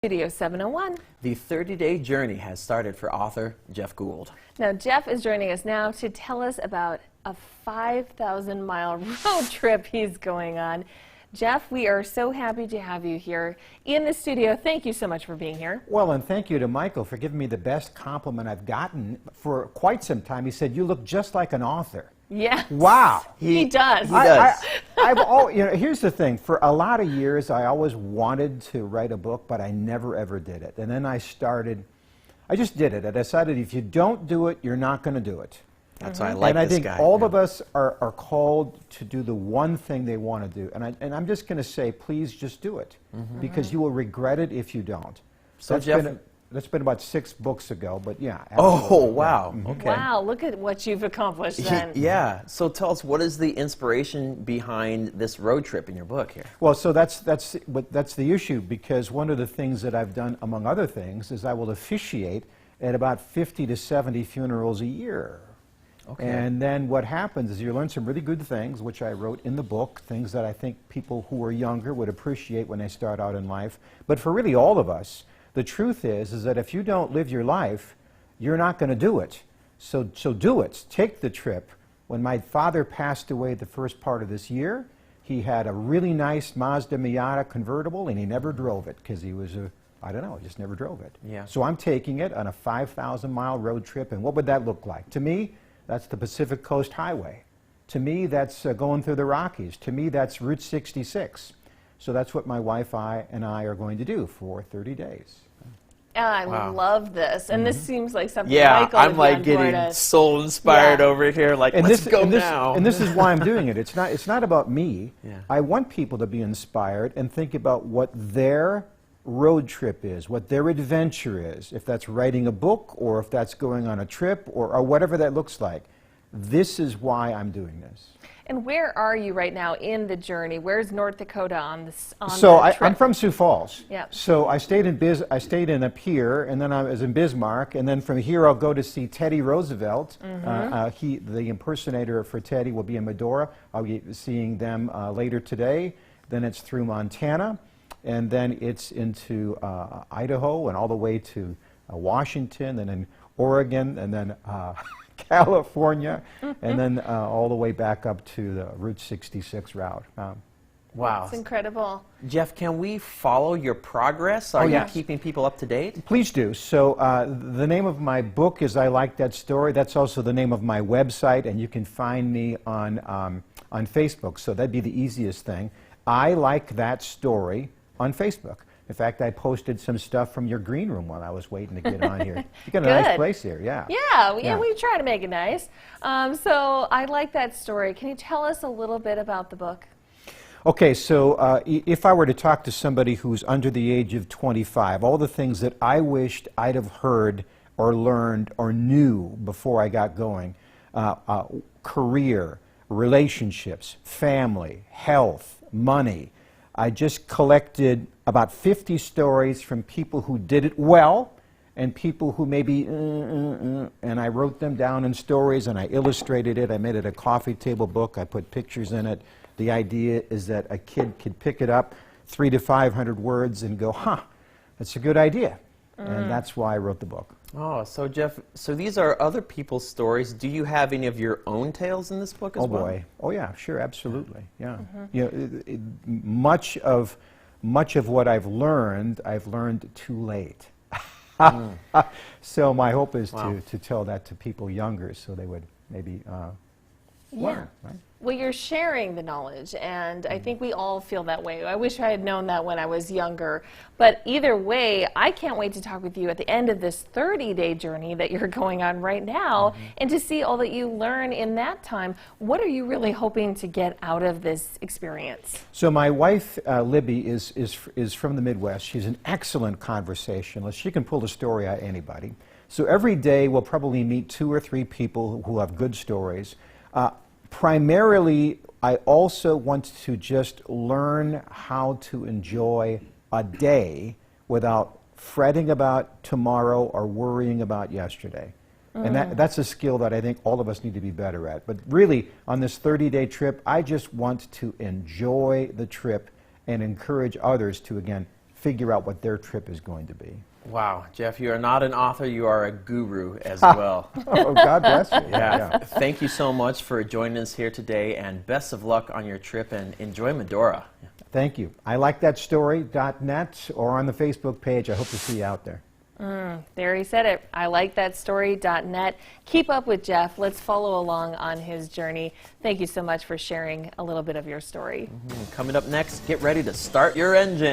Studio 701. The 30-day journey has started for author Jeff Gould. Now, Jeff is joining us now to tell us about a 5,000-mile road trip he's going on. Jeff, we are so happy to have you here in the studio. Thank you so much for being here. Well, and thank you to Michael for giving me the best compliment I've gotten for quite some time. He said, "You look just like an author." Yeah. Wow. He does. He does. Here's the thing. For a lot of years, I always wanted to write a book, but I never, ever did it. And then I just did it. I decided if you don't do it, you're not going to do it. That's why I like and I this think guy. all of us are called to do the one thing they want to do. And I'm just going to say, please just do it. Because you will regret it if you don't. So Jeff, that's been about 6 books ago, but yeah. oh, wow. Okay. Wow, look at what you've accomplished then. Yeah. So tell us, what is the inspiration behind this road trip in your book here? Well, so that's the issue, because one of the things that I've done, among other things, is I will officiate at about 50 to 70 funerals a year. Okay. And then what happens is you learn some really good things, which I wrote in the book, things that I think people who are younger would appreciate when they start out in life. But for really all of us, the truth is that if you don't live your life, you're not going to do it. So do it. Take the trip. When my father passed away the first part of this year, he had a really nice Mazda Miata convertible, and he never drove it because he was I don't know, he just never drove it. Yeah. So I'm taking it on a 5,000-mile road trip, and what would that look like? To me, that's the Pacific Coast Highway. To me, that's going through the Rockies. To me, that's Route 66. So that's what my wife and I are going to do for 30 days. I Wow. love this, and this seems like something Yeah, Michael I'm would like be on board getting with. soul inspired Yeah. over here. Like, let's go now. And this is why I'm doing it. It's not about me. Yeah. I want people to be inspired and think about what their road trip is, what their adventure is, if that's writing a book or if that's going on a trip or whatever that looks like. This is why I'm doing this. And where are you right now in the journey? Where's North Dakota on this? So the trip? I'm from Sioux Falls. Yeah. So I stayed in a pier, and then I was in Bismarck, and then from here I'll go to see Teddy Roosevelt. The impersonator for Teddy will be in Medora. I'll be seeing them later today. Then it's through Montana, and then it's into Idaho and all the way to Washington, and then Oregon, and then California, and then all the way back up to the Route 66 route. Wow. It's incredible. Jeff, can we follow your progress? Are you yes. keeping people up to date? Please do. So the name of my book is I Like That Story. That's also the name of my website, and you can find me on Facebook. So that'd be the easiest thing. I Like That Story on Facebook. In fact, I posted some stuff from your green room while I was waiting to get on here. You got a nice place here, yeah. Yeah, we try to make it nice. So I like that story. Can you tell us a little bit about the book? Okay, so if I were to talk to somebody who's under the age of 25, all the things that I wished I'd have heard or learned or knew before I got going, career, relationships, family, health, money, I just collected about 50 stories from people who did it well and people who maybe, and I wrote them down in stories and I illustrated it. I made it a coffee table book. I put pictures in it. The idea is that a kid could pick it up, 300 to 500 words, and go, huh, that's a good idea. And that's why I wrote the book. Oh, so Jeff, so these are other people's stories. Do you have any of your own tales in this book as well? Oh boy. Oh yeah, sure, absolutely. Yeah. You know, much of what I've learned too late. So my hope is to tell that to people younger so they would maybe learn, right? Well, you're sharing the knowledge, and I think we all feel that way. I wish I had known that when I was younger. But either way, I can't wait to talk with you at the end of this 30-day journey that you're going on right now, and to see all that you learn in that time. What are you really hoping to get out of this experience? So my wife, Libby, is from the Midwest. She's an excellent conversationalist. She can pull a story out of anybody. So every day we'll probably meet 2 or 3 people who have good stories. Primarily, I also want to just learn how to enjoy a day without fretting about tomorrow or worrying about yesterday. And that's a skill that I think all of us need to be better at. But really, on this 30-day trip, I just want to enjoy the trip and encourage others to, again, figure out what their trip is going to be. Wow, Jeff, you are not an author, you are a guru as well. Oh, God bless you. Yeah. Thank you so much for joining us here today, and best of luck on your trip, and enjoy Medora. Thank you. I like that story.net or on the Facebook page. I hope to see you out there. There he said it. I like that story.net. Keep up with Jeff. Let's follow along on his journey. Thank you so much for sharing a little bit of your story. Coming up next, get ready to start your engine.